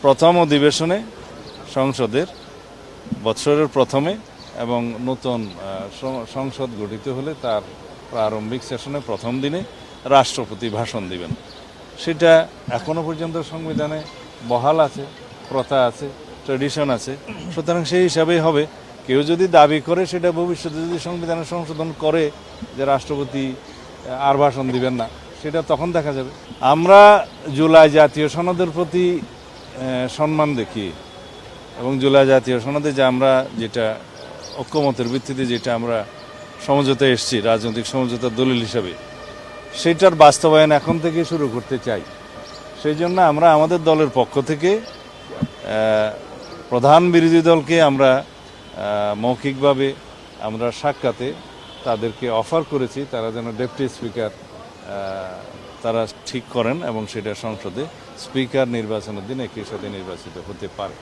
প্রথম অধিবেশনে সংসদের বৎসরের প্রথমে এবং নতুন সংসদ গঠিত হলে তার প্রারম্ভিক সেশনে প্রথম দিনে রাষ্ট্রপতি ভাষণ দিবেন। সেটা এখনো পর্যন্ত সংবিধানে বহাল আছে, প্রথা আছে, ট্র্যাডিশন আছে। সুতরাং সেই হিসাবেই হবে। কেউ যদি দাবি করে সেটা ভবিষ্যতে যদি সংবিধানে সংশোধন করে যে রাষ্ট্রপতি আর ভাষণ দিবেন না, সেটা তখন দেখা যাবে। আমরা জুলাই জাতীয় সনদের প্রতি সম্মান দেখি এবং জুলাই জাতীয় সনদে যে আমরা যেটা ঐক্যমতের ভিত্তিতে যেটা আমরা সমঝোতায় এসেছি রাজনৈতিক সমঝোতার দলিল হিসাবে, সেটার বাস্তবায়ন এখন থেকে শুরু করতে চাই। সেই জন্য আমরা আমাদের দলের পক্ষ থেকে প্রধান বিরোধী দলকে আমরা মৌখিকভাবে আমরা সাক্ষাতে তাদেরকে অফার করেছি তারা যেন ডেপুটি স্পিকার তারা ঠিক করেন এবং সেটা সংসদে স্পিকার নির্বাচনের দিন একই সাথে নির্বাচিত হতে পারে।